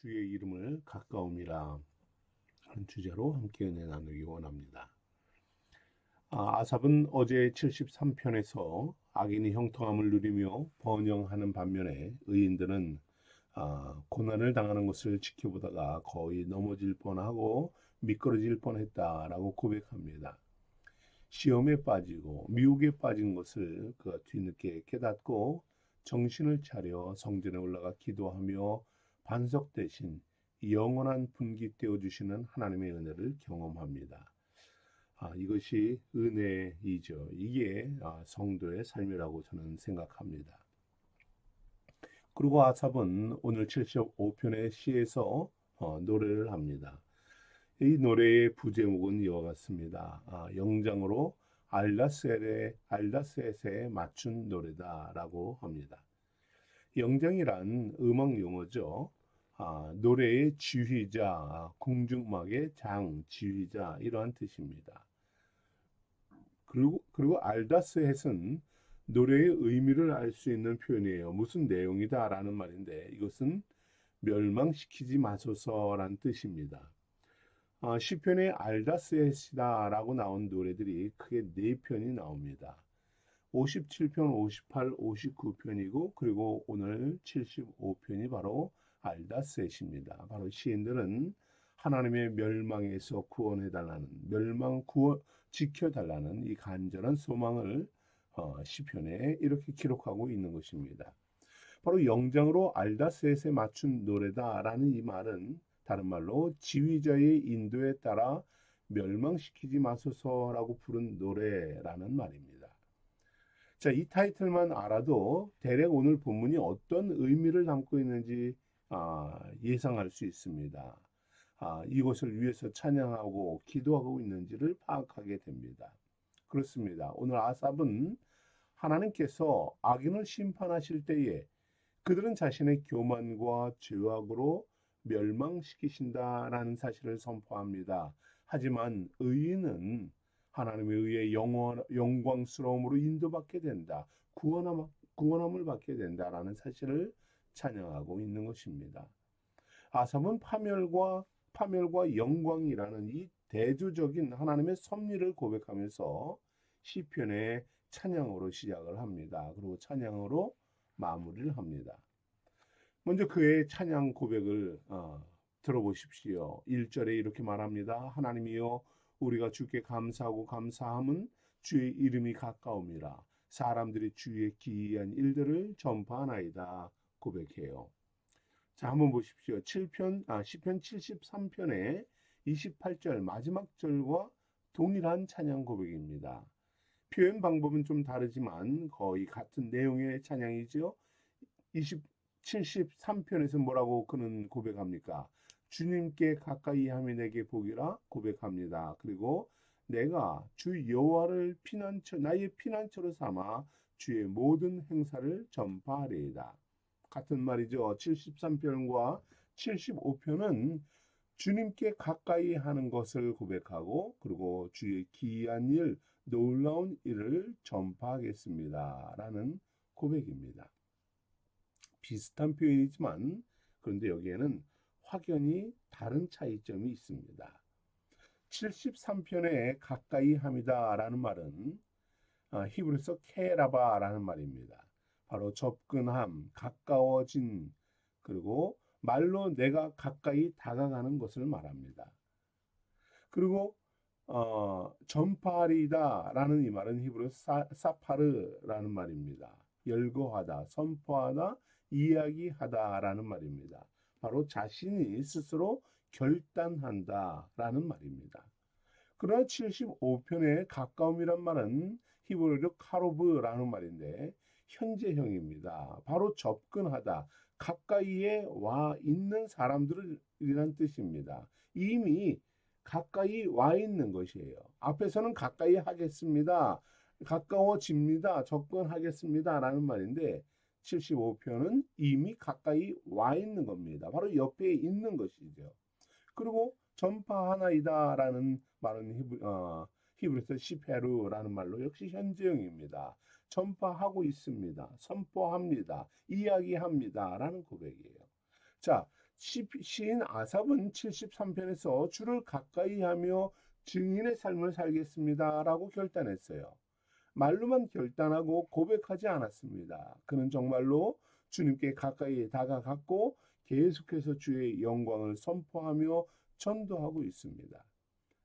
주의 이름을 가까움이라 하는 주제로 함께 은혜 나누기 원합니다. 아삽은 어제 73편에서 악인이 형통함을 누리며 번영하는 반면에 의인들은 고난을 당하는 것을 지켜보다가 거의 넘어질 뻔하고 미끄러질 뻔했다라고 고백합니다. 시험에 빠지고 미혹에 빠진 것을 그가 뒤늦게 깨닫고 정신을 차려 성전에 올라가 기도하며 반석 대신 영원한 분기 떼어주시는 하나님의 은혜를 경험합니다. 이것이 은혜이죠. 이게 성도의 삶이라고 저는 생각합니다. 그리고 아삽은 오늘 75편의 시에서 노래를 합니다. 이 노래의 부제목은 이와 같습니다. 영장으로 알다셋에 맞춘 노래다라고 합니다. 영장이란 음악 용어죠. 노래의 지휘자, 궁중음악의 장, 지휘자 이러한 뜻입니다. 그리고 알다스헷은 노래의 의미를 알 수 있는 표현이에요. 무슨 내용이다라는 말인데 이것은 멸망시키지 마소서란 뜻입니다. 시편에 알다스헷이다라고 나온 노래들이 크게 4편이 나옵니다. 57편, 58, 59편이고 그리고 오늘 75편이 바로 알다스헷입니다. 바로 시인들은 하나님의 멸망에서 구원해달라는 지켜달라는 이 간절한 소망을 시편에 이렇게 기록하고 있는 것입니다. 바로 영장으로 알다스헷에 맞춘 노래다라는 이 말은 다른 말로 지휘자의 인도에 따라 멸망시키지 마소서라고 부른 노래라는 말입니다. 자, 이 타이틀만 알아도 대략 오늘 본문이 어떤 의미를 담고 있는지 예상할 수 있습니다. 이것을 위해서 찬양하고 기도하고 있는지를 파악하게 됩니다. 그렇습니다. 오늘 아삽은 하나님께서 악인을 심판하실 때에 그들은 자신의 교만과 죄악으로 멸망시키신다라는 사실을 선포합니다. 하지만 의인은 하나님에 의해 영광스러움으로 인도받게 된다. 구원함을 받게 된다라는 사실을 찬양하고 있는 것입니다. 아삽은 파멸과 영광이라는 이 대조적인 하나님의 섭리를 고백하면서 시편의 찬양으로 시작을 합니다. 그리고 찬양으로 마무리를 합니다. 먼저 그의 찬양 고백을 들어보십시오. 1절에 이렇게 말합니다. 하나님이여 우리가 주께 감사하고 감사함은 주의 이름이 가까움이라 사람들이 주의 기이한 일들을 전파하나이다 고백해요. 자, 한번 보십시오. 시편 73편의 28절 마지막 절과 동일한 찬양 고백입니다. 표현 방법은 좀 다르지만 거의 같은 내용의 찬양이죠. 73편에서 뭐라고 그는 고백합니까? 주님께 가까이 함이 내게 복이라 고백합니다. 그리고 내가 주 여호와를 나의 피난처로 삼아 주의 모든 행사를 전파하리이다. 같은 말이죠. 73편과 75편은 주님께 가까이 하는 것을 고백하고 그리고 주의 기이한 일, 놀라운 일을 전파하겠습니다. 라는 고백입니다. 비슷한 표현이지만 그런데 여기에는 확연히 다른 차이점이 있습니다. 73편에 가까이 함이다 라는 말은 히브리서 케라바라는 말입니다. 바로 접근함, 가까워진, 그리고 말로 내가 가까이 다가가는 것을 말합니다. 그리고 전파하리다라는 이 말은 히브리어 사파르라는 말입니다. 열거하다, 선포하다, 이야기하다라는 말입니다. 바로 자신이 스스로 결단한다라는 말입니다. 그러나 75편의 가까움이란 말은 히브리어로 카로브라는 말인데 현재형입니다. 바로 접근하다, 가까이에 와 있는 사람들이란 뜻입니다. 이미 가까이 와 있는 것이에요. 앞에서는 가까이 하겠습니다. 가까워집니다. 접근하겠습니다. 라는 말인데 75편은 이미 가까이 와 있는 겁니다. 바로 옆에 있는 것이죠. 그리고 전파하나이다 라는 말은 히브리서 시페루라는 말로 역시 현재형입니다. 전파하고 있습니다. 선포합니다. 이야기합니다. 라는 고백이에요. 자, 시인 아삽은 73편에서 주를 가까이 하며 증인의 삶을 살겠습니다라고 결단했어요. 말로만 결단하고 고백하지 않았습니다. 그는 정말로 주님께 가까이 다가갔고 계속해서 주의 영광을 선포하며 전도하고 있습니다.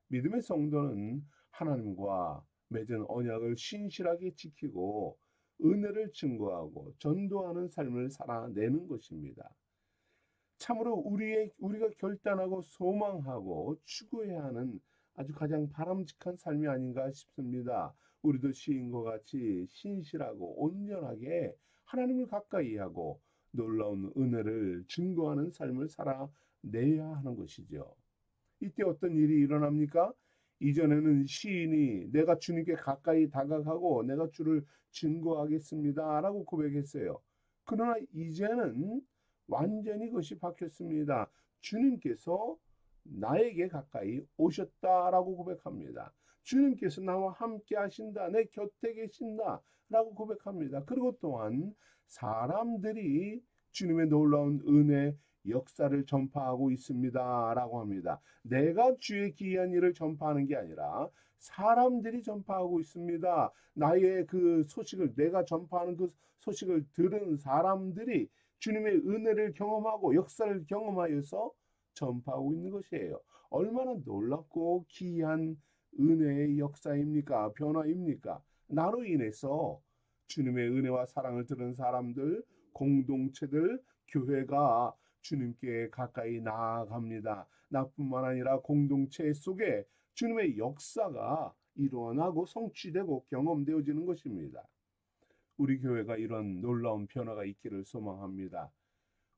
믿음의 성도는 하나님과 맺은 언약을 신실하게 지키고 은혜를 증거하고 전도하는 삶을 살아내는 것입니다. 참으로 우리가 결단하고 소망하고 추구해야 하는 아주 가장 바람직한 삶이 아닌가 싶습니다. 우리도 시인과 같이 신실하고 온전하게 하나님을 가까이 하고 놀라운 은혜를 증거하는 삶을 살아내야 하는 것이죠. 이때 어떤 일이 일어납니까? 이전에는 시인이 내가 주님께 가까이 다가가고 내가 주를 증거하겠습니다 라고 고백했어요. 그러나 이제는 완전히 그것이 바뀌었습니다. 주님께서 나에게 가까이 오셨다라고 고백합니다. 주님께서 나와 함께 하신다, 내 곁에 계신다 라고 고백합니다. 그리고 또한 사람들이 주님의 놀라운 은혜 역사를 전파하고 있습니다 라고 합니다. 내가 주의 기이한 일을 전파하는 게 아니라 사람들이 전파하고 있습니다. 나의 그 소식을, 내가 전파하는 그 소식을 들은 사람들이 주님의 은혜를 경험하고 역사를 경험하여서 전파하고 있는 것이에요. 얼마나 놀랍고 기이한 은혜의 역사입니까? 변화입니까? 나로 인해서 주님의 은혜와 사랑을 들은 사람들, 공동체들, 교회가 주님께 가까이 나아갑니다. 나뿐만 아니라 공동체 속에 주님의 역사가 일어나고 성취되고 경험되어지는 것입니다. 우리 교회가 이런 놀라운 변화가 있기를 소망합니다.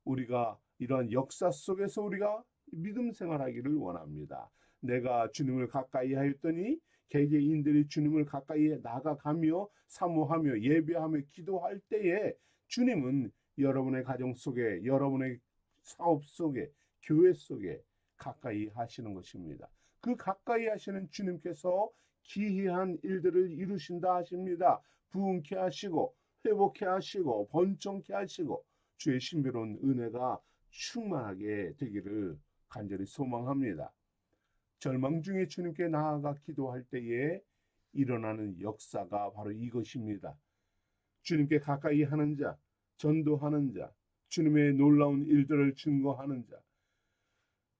우리가 이런 역사 속에서 우리가 믿음 생활하기를 원합니다. 내가 주님을 가까이 하였더니 개개인들이 주님을 가까이 나가가며 사모하며 예배하며 기도할 때에 주님은 여러분의 가정 속에, 여러분의 사업 속에, 교회 속에 가까이 하시는 것입니다. 그 가까이 하시는 주님께서 기이한 일들을 이루신다 하십니다. 부흥케 하시고 회복케 하시고 번성케 하시고 주의 신비로운 은혜가 충만하게 되기를 간절히 소망합니다. 절망 중에 주님께 나아가 기도할 때에 일어나는 역사가 바로 이것입니다. 주님께 가까이 하는 자, 전도하는 자, 주님의 놀라운 일들을 증거하는 자,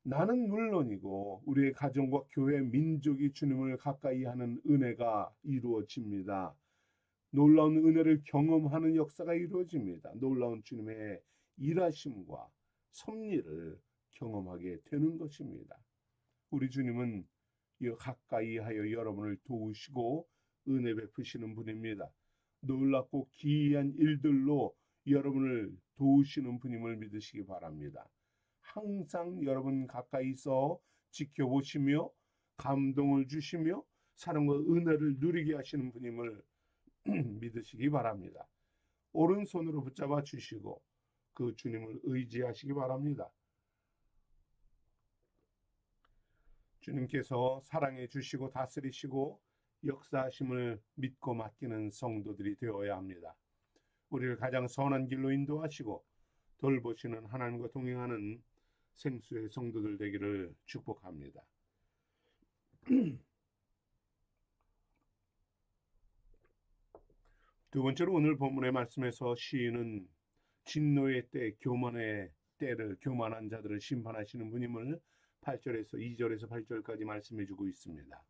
나는 물론이고 우리의 가정과 교회, 민족이 주님을 가까이 하는 은혜가 이루어집니다. 놀라운 은혜를 경험하는 역사가 이루어집니다. 놀라운 주님의 일하심과 섭리를 경험하게 되는 것입니다. 우리 주님은 가까이 하여 여러분을 도우시고 은혜 베푸시는 분입니다. 놀랍고 기이한 일들로 여러분을 도우시는 분임을 믿으시기 바랍니다. 항상 여러분 가까이서 지켜보시며 감동을 주시며 사랑과 은혜를 누리게 하시는 분임을 믿으시기 바랍니다. 오른손으로 붙잡아 주시고 그 주님을 의지하시기 바랍니다. 주님께서 사랑해 주시고 다스리시고 역사하심을 믿고 맡기는 성도들이 되어야 합니다. 우리를 가장 선한 길로 인도하시고 돌보시는 하나님과 동행하는 생수의 성도들 되기를 축복합니다. 두 번째로 오늘 본문의 말씀에서 시인은 진노의 때, 교만의 때를, 교만한 자들을 심판하시는 분임을 8절에서 2절에서 8절까지 말씀해 주고 있습니다.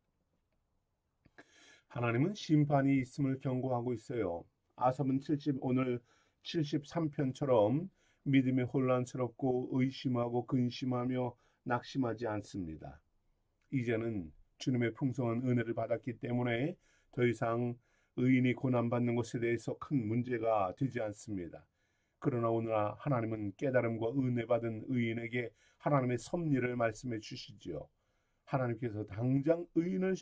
하나님은 심판이 있음을 경고하고 있어요. 아삽은 오늘 73편처럼 믿음이 혼란스럽고 의심하고 근심하며 낙심하지 않습니다. 이제는 주님의 풍성한 은혜를 받았기 때문에 더 이상 의인이 고난받는 것에 대해서 큰 문제가 되지 않습니다. 그러나 오늘 하나님은 깨달음과 은혜 받은 의인에게 하나님의 섭리를 말씀해 주시죠. 하나님께서 당장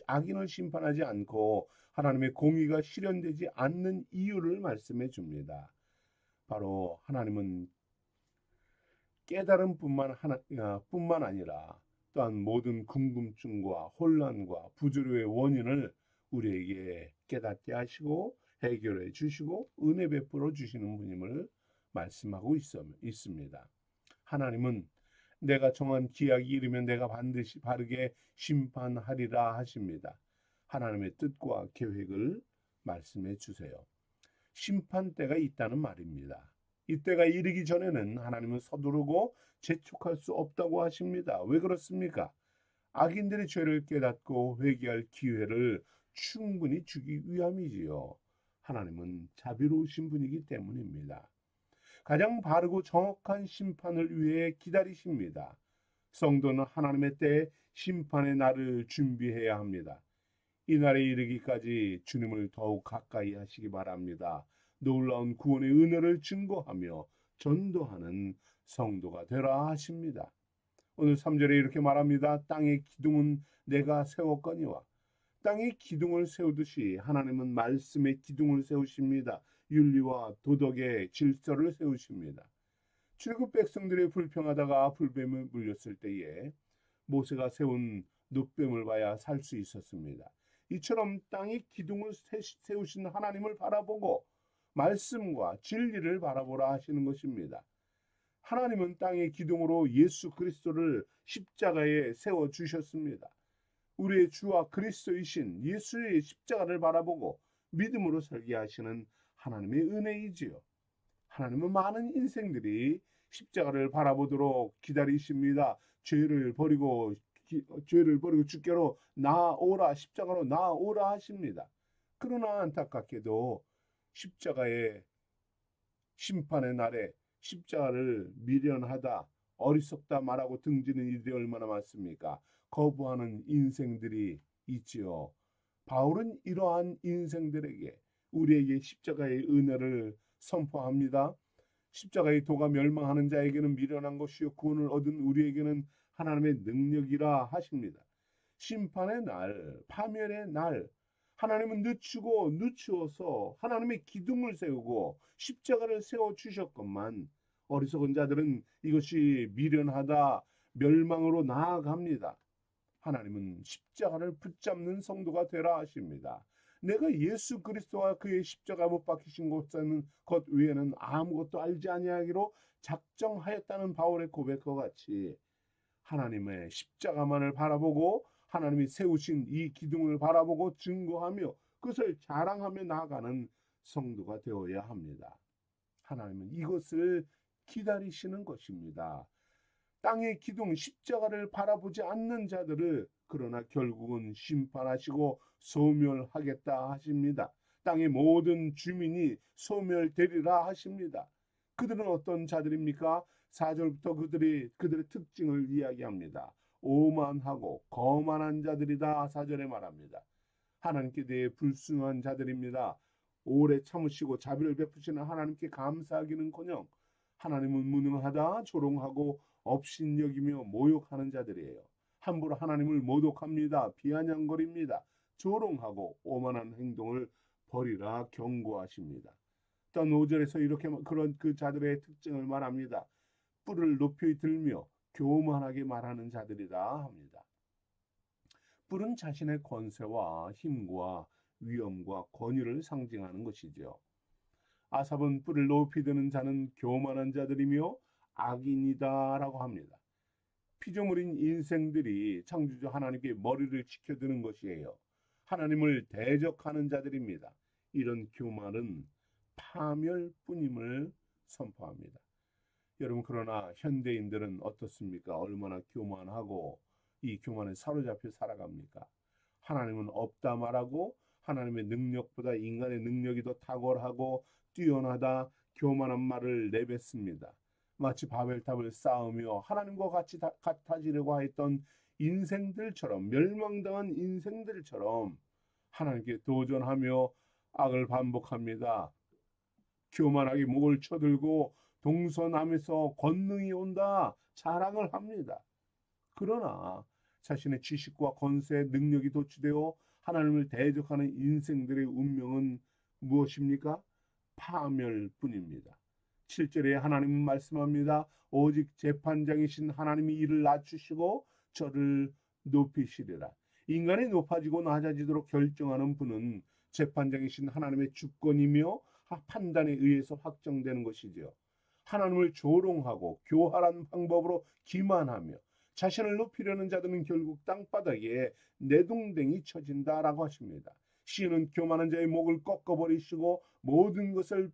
악인을 심판하지 않고 하나님의 공의가 실현되지 않는 이유를 말씀해 줍니다. 바로 하나님은 깨달음뿐만 아니라 또한 모든 궁금증과 혼란과 부조리의 원인을 우리에게 깨닫게 하시고 해결해 주시고 은혜 베풀어 주시는 분임을 말씀하고 있습니다. 하나님은 내가 정한 기약이 이르면 내가 반드시 바르게 심판하리라 하십니다. 하나님의 뜻과 계획을 말씀해 주세요. 심판 때가 있다는 말입니다. 이때가 이르기 전에는 하나님은 서두르고 재촉할 수 없다고 하십니다. 왜 그렇습니까? 악인들의 죄를 깨닫고 회개할 기회를 충분히 주기 위함이지요. 하나님은 자비로우신 분이기 때문입니다. 가장 바르고 정확한 심판을 위해 기다리십니다. 성도는 하나님의 때에 심판의 날을 준비해야 합니다. 이 날에 이르기까지 주님을 더욱 가까이 하시기 바랍니다. 놀라운 구원의 은혜를 증거하며 전도하는 성도가 되라 하십니다. 오늘 3절에 이렇게 말합니다. 땅의 기둥은 내가 세웠거니와. 땅의 기둥을 세우듯이 하나님은 말씀의 기둥을 세우십니다. 윤리와 도덕의 질서를 세우십니다. 출애굽 백성들이 불평하다가 불뱀에 물렸을 때에 모세가 세운 놋뱀을 봐야 살 수 있었습니다. 이처럼 땅의 기둥을 세우신 하나님을 바라보고 말씀과 진리를 바라보라 하시는 것입니다. 하나님은 땅의 기둥으로 예수 그리스도를 십자가에 세워 주셨습니다. 우리의 주와 그리스도이신 예수의 십자가를 바라보고 믿음으로 설계하시는 하나님의 은혜이지요. 하나님은 많은 인생들이 십자가를 바라보도록 기다리십니다. 죄를 버리고 주께로 나아오라, 십자가로 나아오라 하십니다. 그러나 안타깝게도 십자가의 심판의 날에 십자가를 미련하다, 어리석다 말하고 등지는 일이 얼마나 많습니까? 거부하는 인생들이 있지요. 바울은 이러한 인생들에게 우리에게 십자가의 은혜를 선포합니다. 십자가의 도가 멸망하는 자에게는 미련한 것이요 구원을 얻은 우리에게는 하나님의 능력이라 하십니다. 심판의 날, 파멸의 날, 하나님은 늦추어서 하나님의 기둥을 세우고 십자가를 세워 주셨건만 어리석은 자들은 이것이 미련하다, 멸망으로 나아갑니다. 하나님은 십자가를 붙잡는 성도가 되라 하십니다. 내가 예수 그리스도와 그의 십자가 못 박히신 것 외에는 아무것도 알지 아니하기로 작정하였다는 바울의 고백과 같이 하나님의 십자가만을 바라보고 하나님이 세우신 이 기둥을 바라보고 증거하며 그것을 자랑하며 나아가는 성도가 되어야 합니다. 하나님은 이것을 기다리시는 것입니다. 땅의 기둥 십자가를 바라보지 않는 자들을 그러나 결국은 심판하시고 소멸하겠다 하십니다. 땅의 모든 주민이 소멸되리라 하십니다. 그들은 어떤 자들입니까? 4절부터 그들의 특징을 이야기합니다. 오만하고 거만한 자들이다 4절에 말합니다. 하나님께 대해 불순한 자들입니다. 오래 참으시고 자비를 베푸시는 하나님께 감사하기는커녕 하나님은 무능하다 조롱하고 업신여기며 모욕하는 자들이에요. 함부로 하나님을 모독합니다. 비아냥거립니다. 조롱하고 오만한 행동을 버리라 경고하십니다. 또 5절에서 이렇게 그런 그 자들의 특징을 말합니다. 뿔을 높이 들며 교만하게 말하는 자들이라 합니다. 뿔은 자신의 권세와 힘과 위엄과 권위를 상징하는 것이죠. 아삽은 뿔을 높이 드는 자는 교만한 자들이며 악인이다라고 합니다. 피조물인 인생들이 창조주 하나님께 머리를 치켜드는 것이에요. 하나님을 대적하는 자들입니다. 이런 교만은 파멸뿐임을 선포합니다. 여러분 그러나 현대인들은 어떻습니까? 얼마나 교만하고 이 교만에 사로잡혀 살아갑니까? 하나님은 없다 말하고 하나님의 능력보다 인간의 능력이 더 탁월하고 뛰어나다 교만한 말을 내뱉습니다. 마치 바벨탑을 쌓으며 하나님과 같이 같아지려고 했던 인생들처럼 멸망당한 인생들처럼 하나님께 도전하며 악을 반복합니다. 교만하게 목을 쳐들고 동서남에서 권능이 온다 자랑을 합니다. 그러나 자신의 지식과 권세, 능력이 도취되어 하나님을 대적하는 인생들의 운명은 무엇입니까? 파멸뿐입니다. 7절에 하나님은 말씀합니다. 오직 재판장이신 하나님이 이를 낮추시고 저를 높이시리라. 인간이 높아지고 낮아지도록 결정하는 분은 재판장이신 하나님의 주권이며 판단에 의해서 확정되는 것이지요. 하나님을 조롱하고 교활한 방법으로 기만하며 자신을 높이려는 자들은 결국 땅바닥에 내동댕이 쳐진다라고 하십니다. 시인은 교만한 자의 목을 꺾어버리시고 모든 것을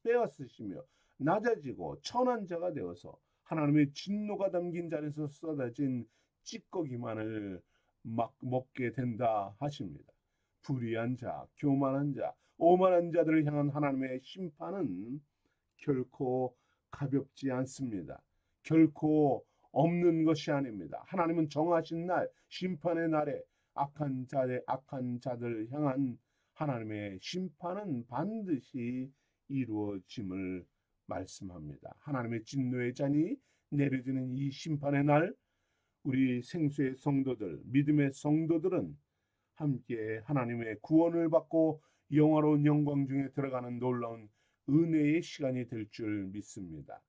빼앗으시며 낮아지고 천한 자가 되어서 하나님의 진노가 담긴 잔에서 쏟아진 찌꺼기만을 막 먹게 된다 하십니다. 불의한 자, 교만한 자, 오만한 자들을 향한 하나님의 심판은 결코 가볍지 않습니다. 결코 없는 것이 아닙니다. 하나님은 정하신 날, 심판의 날에 악한 자들 향한 하나님의 심판은 반드시 이루어짐을 말씀합니다. 하나님의 진노의 잔이 내려지는 이 심판의 날, 우리 생수의 성도들, 믿음의 성도들은 함께 하나님의 구원을 받고 영화로운 영광 중에 들어가는 놀라운 은혜의 시간이 될 줄 믿습니다.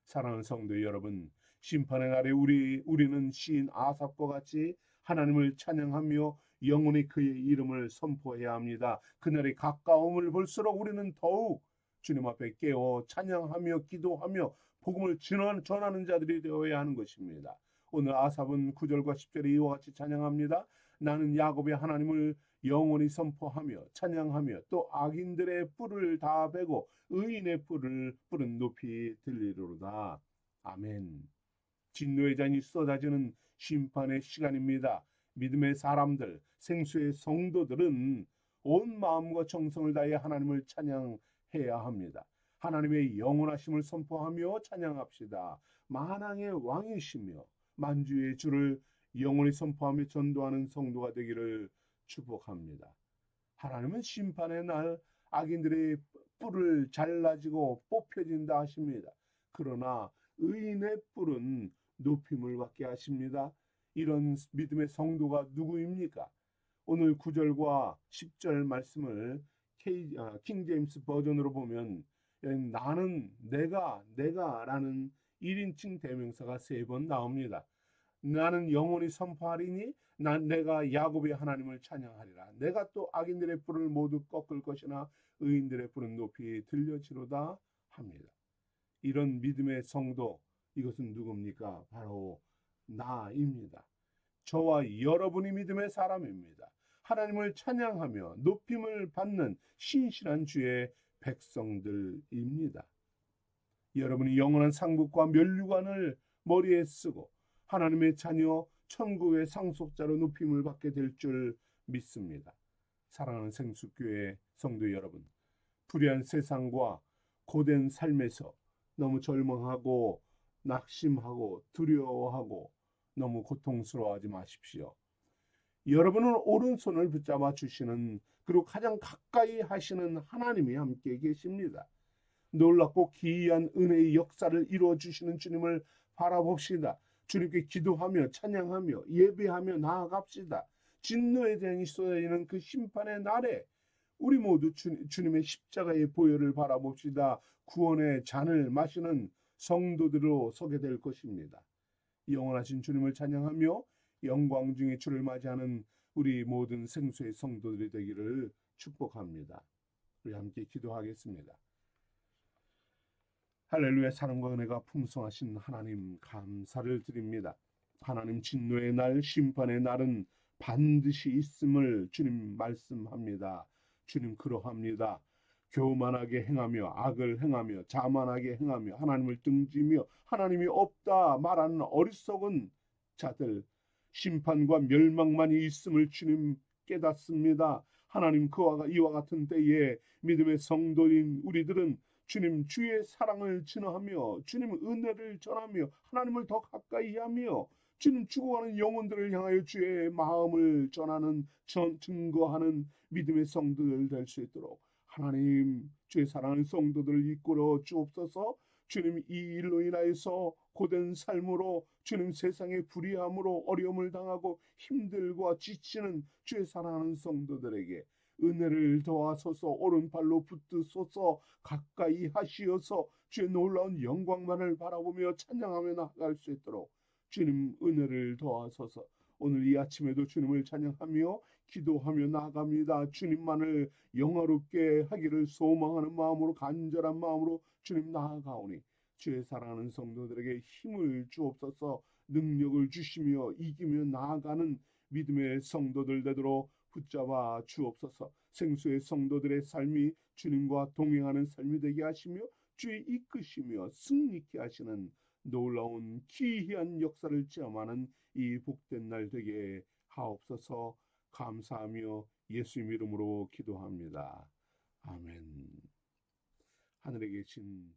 사랑하는 성도 여러분, 심판의 날에 우리는 시인 아삽과 같이 하나님을 찬양하며 영원히 그의 이름을 선포해야 합니다. 그날이 가까움을 볼수록 우리는 더욱 주님 앞에 깨어 찬양하며 기도하며 복음을 전하는 자들이 되어야 하는 것입니다. 오늘 아삽은 9절과 10절에 이와 같이 찬양합니다. 나는 야곱의 하나님을 영원히 선포하며 찬양하며 또 악인들의 뿔을 다 베고 의인의 뿔은 높이 들리로다. 아멘. 진노의 잔이 쏟아지는 심판의 시간입니다. 믿음의 사람들, 생수의 성도들은 온 마음과 정성을 다해 하나님을 찬양해야 합니다. 하나님의 영원하심을 선포하며 찬양합시다. 만왕의 왕이시며 만주의 주를 영원히 선포하며 전도하는 성도가 되기를 축복합니다. 하나님은 심판의 날 악인들의 뿔을 잘라지고 뽑혀진다 하십니다. 그러나 의인의 뿔은 높임을 받게 하십니다. 이런 믿음의 성도가 누구입니까? 오늘 9절과 10절 말씀을 킹제임스 버전으로 보면 나는 내가라는 1인칭 대명사가 3번 나옵니다. 나는 영원히 선포하리니 내가 야곱의 하나님을 찬양하리라. 내가 또 악인들의 뿔을 모두 꺾을 것이나 의인들의 뿔은 높이 들려지로다 합니다. 이런 믿음의 성도, 이것은 누굽니까? 바로 나입니다. 저와 여러분이 믿음의 사람입니다. 하나님을 찬양하며 높임을 받는 신실한 주의 백성들입니다. 여러분이 영원한 상급과 면류관을 머리에 쓰고 하나님의 자녀 천국의 상속자로 높임을 받게 될 줄 믿습니다. 사랑하는 생수교회 성도 여러분, 불의한 세상과 고된 삶에서 너무 절망하고 낙심하고 두려워하고 너무 고통스러워하지 마십시오. 여러분은 오른손을 붙잡아 주시는, 그리고 가장 가까이 하시는 하나님이 함께 계십니다. 놀랍고 기이한 은혜의 역사를 이루어 주시는 주님을 바라봅시다. 주님께 기도하며 찬양하며 예배하며 나아갑시다. 진노의 잔이 쏟아지는 그 심판의 날에 우리 모두 주님의 십자가의 보혈을 바라봅시다. 구원의 잔을 마시는 성도들로 서게 될 것입니다. 영원하신 주님을 찬양하며 영광 중에 주를 맞이하는 우리 모든 생수의 성도들이 되기를 축복합니다. 우리 함께 기도하겠습니다. 할렐루야. 사랑과 은혜가 풍성하신 하나님, 감사를 드립니다. 하나님, 진노의 날, 심판의 날은 반드시 있음을 주님 말씀합니다. 주님, 그러합니다. 교만하게 행하며 악을 행하며 자만하게 행하며 하나님을 등지며 하나님이 없다 말하는 어리석은 자들, 심판과 멸망만이 있음을 주님 깨닫습니다. 하나님, 이와 같은 때에 믿음의 성도인 우리들은 주님 주의 사랑을 전하며 주님 은혜를 전하며 하나님을 더 가까이 하며 주님 죽어가는 영혼들을 향하여 주의 마음을 전하는 증거하는 믿음의 성도들 될 수 있도록 하나님 주의 사랑하는 성도들을 이끌어 주옵소서. 주님, 이 일로 인하여서 고된 삶으로 주님 세상의 불의함으로 어려움을 당하고 힘들고 지치는 주의 사랑하는 성도들에게 은혜를 더하소서. 오른팔로 붙드소서. 가까이 하시어서 주의 놀라운 영광만을 바라보며 찬양하며 나아갈 수 있도록 주님 은혜를 더하소서. 오늘 이 아침에도 주님을 찬양하며 기도하며 나아갑니다. 주님만을 영화롭게 하기를 소망하는 마음으로, 간절한 마음으로 주님 나아가오니 주의 사랑하는 성도들에게 힘을 주옵소서. 능력을 주시며 이기며 나아가는 믿음의 성도들 되도록 붙잡아 주옵소서. 생수의 성도들의 삶이 주님과 동행하는 삶이 되게 하시며 주의 이끄시며 승리케 하시는 놀라운 기이한 역사를 체험하는 이 복된 날 되게 하옵소서. 감사하며 예수님 이름으로 기도합니다. 아멘. 하늘에 계신